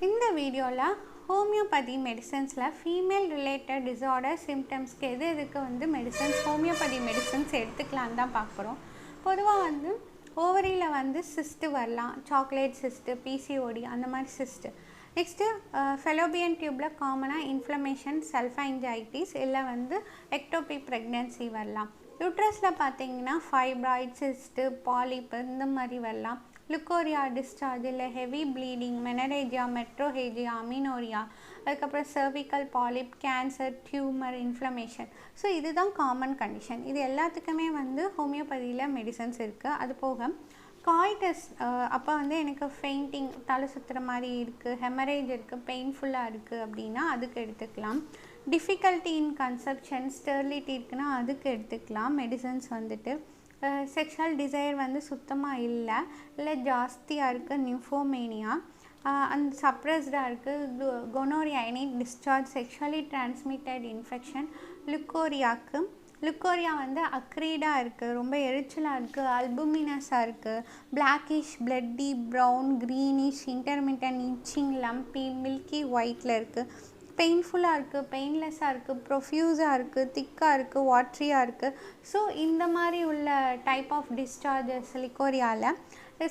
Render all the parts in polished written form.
இந்த வீடியோல homeopathy மெடிசன்ஸ்ல female related disorder சிம்டம்ஸ்க்கு எதுக்கு வந்து மெடிசன்ஸ் ஹோமியோபதி மெடிசன்ஸ் எடுத்துக்கலாம் தான் பார்க்க போகிறோம். பொதுவாக வந்து ஓவரியில் வந்து சிஸ்ட்டு வரலாம், சாக்லேட் சிஸ்ட்டு, பிசிஓடி அந்த மாதிரி சிஸ்ட்டு. நெக்ஸ்ட்டு ஃபெலோபியன் டியூப்பில் காமனாக இன்ஃப்ளமேஷன், செல்ஃபைஞ்சாய்டிஸ் இல்லை வந்து எக்டோபி ப்ரெக்னென்சி வரலாம். யூட்ரஸில் பார்த்தீங்கன்னா ஃபைப்ராய்ட், சிஸ்ட்டு, பாலிப்பு இந்த மாதிரி வரலாம். லுக்கோரியா, டிஸ்சார்ஜ் இல்லை ஹெவி ப்ளீடிங், மெனரேஜியா, மெட்ரோஹேஜியா, அமினோரியா, அதுக்கப்புறம் cervical polyp, cancer, tumour, inflammation. So இதுதான் காமன் கண்டிஷன். இது எல்லாத்துக்குமே வந்து ஹோமியோபதியில் மெடிசன்ஸ் இருக்குது. அது போக காய்டஸ் அப்போ வந்து எனக்கு ஃபெயிண்டிங், தலை சுற்றுற மாதிரி இருக்குது, ஹெமரேஜ் இருக்குது, பெயின்ஃபுல்லாக இருக்குது அப்படின்னா அதுக்கு எடுத்துக்கலாம். டிஃபிகல்ட்டி இன் கன்செப்ஷன், ஸ்டெரிலிட்டி இருக்குன்னா அதுக்கு எடுத்துக்கலாம் மெடிசன்ஸ் வந்துட்டு. செக்ஷுவல் டிசைர் வந்து சுத்தமாக இல்லை ஜாஸ்தியாக இருக்குது, நிம்ஃபோமேனியா அந்த சப்ரஸ்டாக இருக்குது, gonorrhoea any discharge, sexually transmitted infection, leucorrhoea வந்து அக்ரீடாக இருக்குது, ரொம்ப எரிச்சலாக இருக்குது, அல்புமினஸாக இருக்குது, blackish, bloody, brown, greenish, intermittent, itching, lumpy, milky ஒயிட்டில் இருக்குது, பெயின்ஃபுல்லாக இருக்குது, பெயின்லெஸ்ஸாக இருக்குது, ப்ரொஃப்யூஸாக இருக்குது, திக்காக இருக்குது, வாட்ரியாக இருக்குது. ஸோ இந்த மாதிரி உள்ள டைப் ஆஃப் டிஸ்சார்ஜஸ் லிக்கோரியாவில்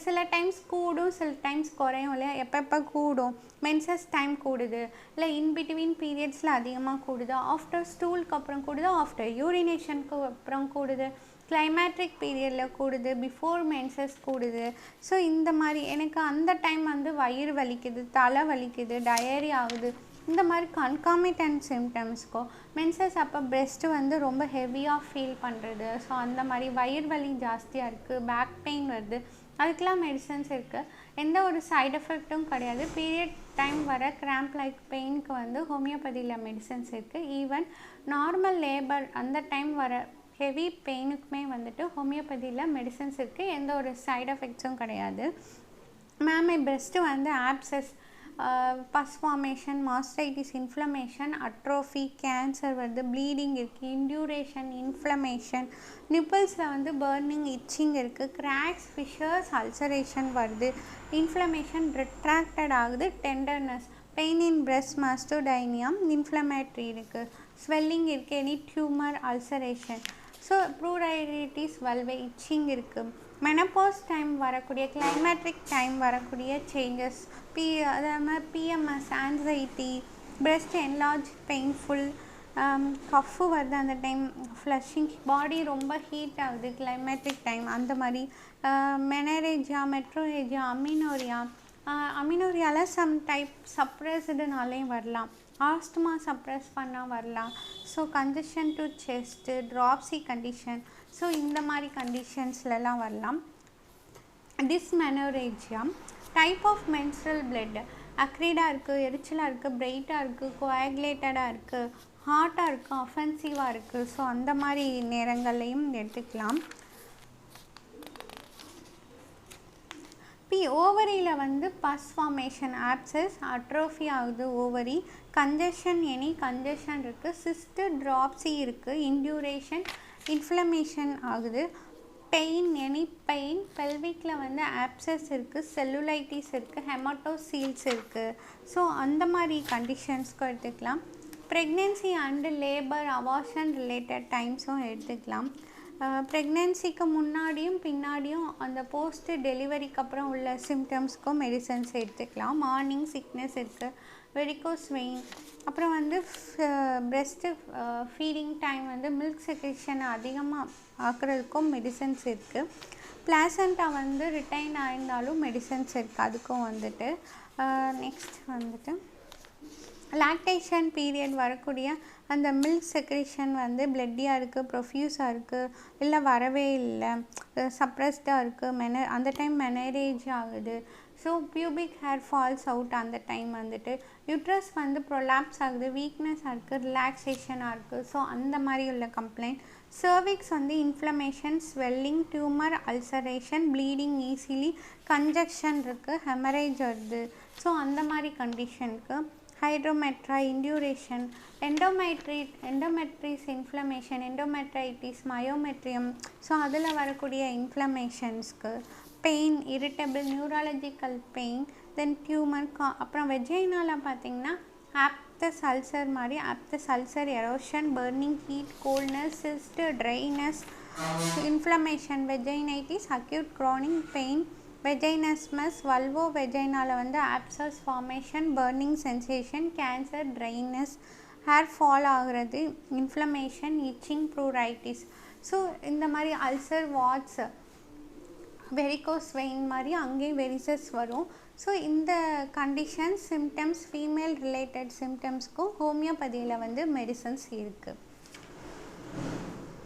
சில டைம்ஸ் கூடும், சில டைம்ஸ் குறையும். இல்லை எப்போ கூடும், மென்சஸ் டைம் கூடுது, இல்லை இன்பிட்வீன் பீரியட்ஸில் அதிகமாக கூடுது, ஆஃப்டர் ஸ்டூலுக்கு அப்புறம் கூடுது, ஆஃப்டர் யூரினேஷனுக்கு அப்புறம் கூடுது, கிளைமேட்ரிக் பீரியடில் கூடுது, பிஃபோர் மென்சஸ் கூடுது. ஸோ இந்த மாதிரி எனக்கு அந்த டைம் வந்து வயிறு வலிக்குது, தலை வலிக்குது, டயரி ஆகுது, இந்த மாதிரி கன்காமிட்டன்ட் சிம்டம்ஸ்க்கோ மென்சஸ் அப்போ பிரெஸ்ட்டு வந்து ரொம்ப ஹெவியாக ஃபீல் பண்ணுறது, ஸோ அந்த மாதிரி வயிறு வலி ஜாஸ்தியாக இருக்குது, பேக் பெயின் வருது, அதுக்கெலாம் மெடிசன்ஸ் இருக்குது. எந்த ஒரு சைடு எஃபெக்ட்டும் கிடையாது. பீரியட் டைம் வர கிராம்ப் லைக் பெயினுக்கு வந்து ஹோமியோபதியில் மெடிசன்ஸ் இருக்குது. ஈவன் நார்மல் லேபர் அந்த டைம் வர ஹெவி பெயினுக்குமே வந்துட்டு ஹோமியோபதியில் மெடிசன்ஸ் இருக்குது. எந்த ஒரு சைடு எஃபெக்ட்ஸும் கிடையாது. மேம் பிரெஸ்ட்டு வந்து abscess, pus formation, mastitis, inflammation, atrophy, cancer வருது, ப்ளீடிங் இருக்குது, இன்டியூரேஷன், இன்ஃப்ளமேஷன், நிப்பிள்ஸில் வந்து பர்னிங், இச்சிங் இருக்குது, கிராக்ஸ், ஃபிஷர்ஸ், அல்சரேஷன் வருது, இன்ஃப்ளமேஷன் ரிட்ராக்டட் ஆகுது, tenderness, pain in breast, mastodynia, inflammatory இருக்குது, ஸ்வெல்லிங் இருக்குது, any tumour, ulceration. So pruritus, vulvae, itching இருக்குது. மெனப்போஸ் டைம் வரக்கூடிய, கிளைமேட்ரிக் டைம் வரக்கூடிய சேஞ்சஸ், அதே மாதிரி PMS, anxiety, breast enlarge, painful, cough வருது அந்த டைம், ஃப்ளஷிங், பாடி ரொம்ப ஹீட் ஆகுது கிளைமேட்ரிக் டைம், அந்த மாதிரி மெனரேஜியா, மெட்ரோஹேஜியா, அமினோரியாவில் சம் டைப் சப்ரஸ்டுனாலேயும் வரலாம், ஆஸ்துமா சப்ரஸ் பண்ணால் வரலாம். So congestion to chest, dropsy condition, so இந்த மாதிரி கண்டிஷன்ஸ்லாம் வரலாம். Dysmenorrhagia, type of menstrual blood, அக்ரீடாக இருக்குது, எரிச்சலாக இருக்குது, பிரைட்டாக இருக்குது, கோஆகுலேட்டடாக இருக்குது, ஹாட்டாக இருக்குது, அஃபென்சிவாக இருக்குது. ஸோ அந்த மாதிரி நேரங்கள்லையும் எடுத்துக்கலாம். ஓவரியில் வந்து பஸ் ஃபார்மேஷன், ஆப்சஸ், அட்ரோஃபி ஆகுது ஓவரி, கன்ஜஷன், எனி கன்ஜஷன் இருக்குது, சிஸ்ட்டு, ட்ராப்ஸி இருக்குது, இன்டியூரேஷன், இன்ஃப்ளமேஷன் ஆகுது, பெயின், எனி பெயின், பெல்விக்கில் வந்து ஆப்சஸ் இருக்குது, செல்லுலைட்டிஸ் இருக்குது, ஹெமட்டோசீல்ஸ் இருக்குது. ஸோ அந்த மாதிரி கண்டிஷன்ஸ்க்கும் எடுத்துக்கலாம். Pregnancy and labour, abortion related டைம்ஸும் எடுத்துக்கலாம். ப்ரெக்னென்சிக்கு முன்னாடியும் பின்னாடியும் அந்த போஸ்ட் டெலிவரிக்கு அப்புறம் உள்ள சிம்டம்ஸ்க்கும் மெடிசன்ஸ் எடுத்துக்கலாம். மார்னிங் சிக்னஸ் இருக்குது, வெரிகோஸ் வெயின், அப்புறம் வந்து பிரெஸ்ட்டு ஃபீடிங் டைம் வந்து மில்க் செக்ரேஷன் அதிகமாக ஆக்குறதுக்கும் மெடிசன்ஸ் இருக்குது. பிளாசண்டா வந்து ரிட்டைன் ஆயிருந்தாலும் மெடிசன்ஸ் இருக்குது, அதுக்கும் வந்துட்டு. நெக்ஸ்ட் வந்துட்டு லாக்டேஷன் பீரியட் வரக்கூடிய அந்த மில்க் செக்ரேஷன் வந்து பிளட்டியாக இருக்குது, ப்ரொஃப்யூஸாக இருக்குது, இல்லை வரவே இல்லை, சப்ரஸ்டாக இருக்குது, அந்த டைம் மெனரேஜ் ஆகுது. So pubic hair falls out அந்த டைம் வந்துட்டு. யூட்ரஸ் வந்து ப்ரொலாப்ஸ் ஆகுது, வீக்னஸாக இருக்குது, ரிலாக்ஸேஷனாக இருக்குது. ஸோ அந்த மாதிரி உள்ள கம்ப்ளைண்ட். சர்விக்ஸ் வந்து inflammation, swelling, tumour, ulceration, bleeding easily, congestion இருக்குது, ஹெமரேஜ் வருது. ஸோ அந்த மாதிரி கண்டிஷனுக்கு hydrometra, induration, endometriosis inflammation, endometritis, myometrium, so அதில் வரக்கூடிய இன்ஃப்ளமேஷன்ஸ்க்கு, pain, irritable, neurological pain, then tumour அப்புறம் வெஜைனால பார்த்திங்கன்னா ஆப்தஸ் அல்சர் மாதிரி aphthous ulcer, erosion, burning, heat, coldness, cyst, dryness, inflammation, vaginitis, acute chronic pain, vaginismus, vulvo வெஜைனால வந்து abscess formation, burning sensation, cancer, dryness, hair fall ஆகிறது, inflammation, itching, pruritus. So இந்த மாதிரி ulcer, watts, varicose vein மாதிரி அங்கேயும் வெரிசஸ் வரும். So இந்த conditions symptoms female related சிம்டம்ஸ்க்கும் ஹோமியோபதியில் வந்து மெடிசன்ஸ் இருக்குது.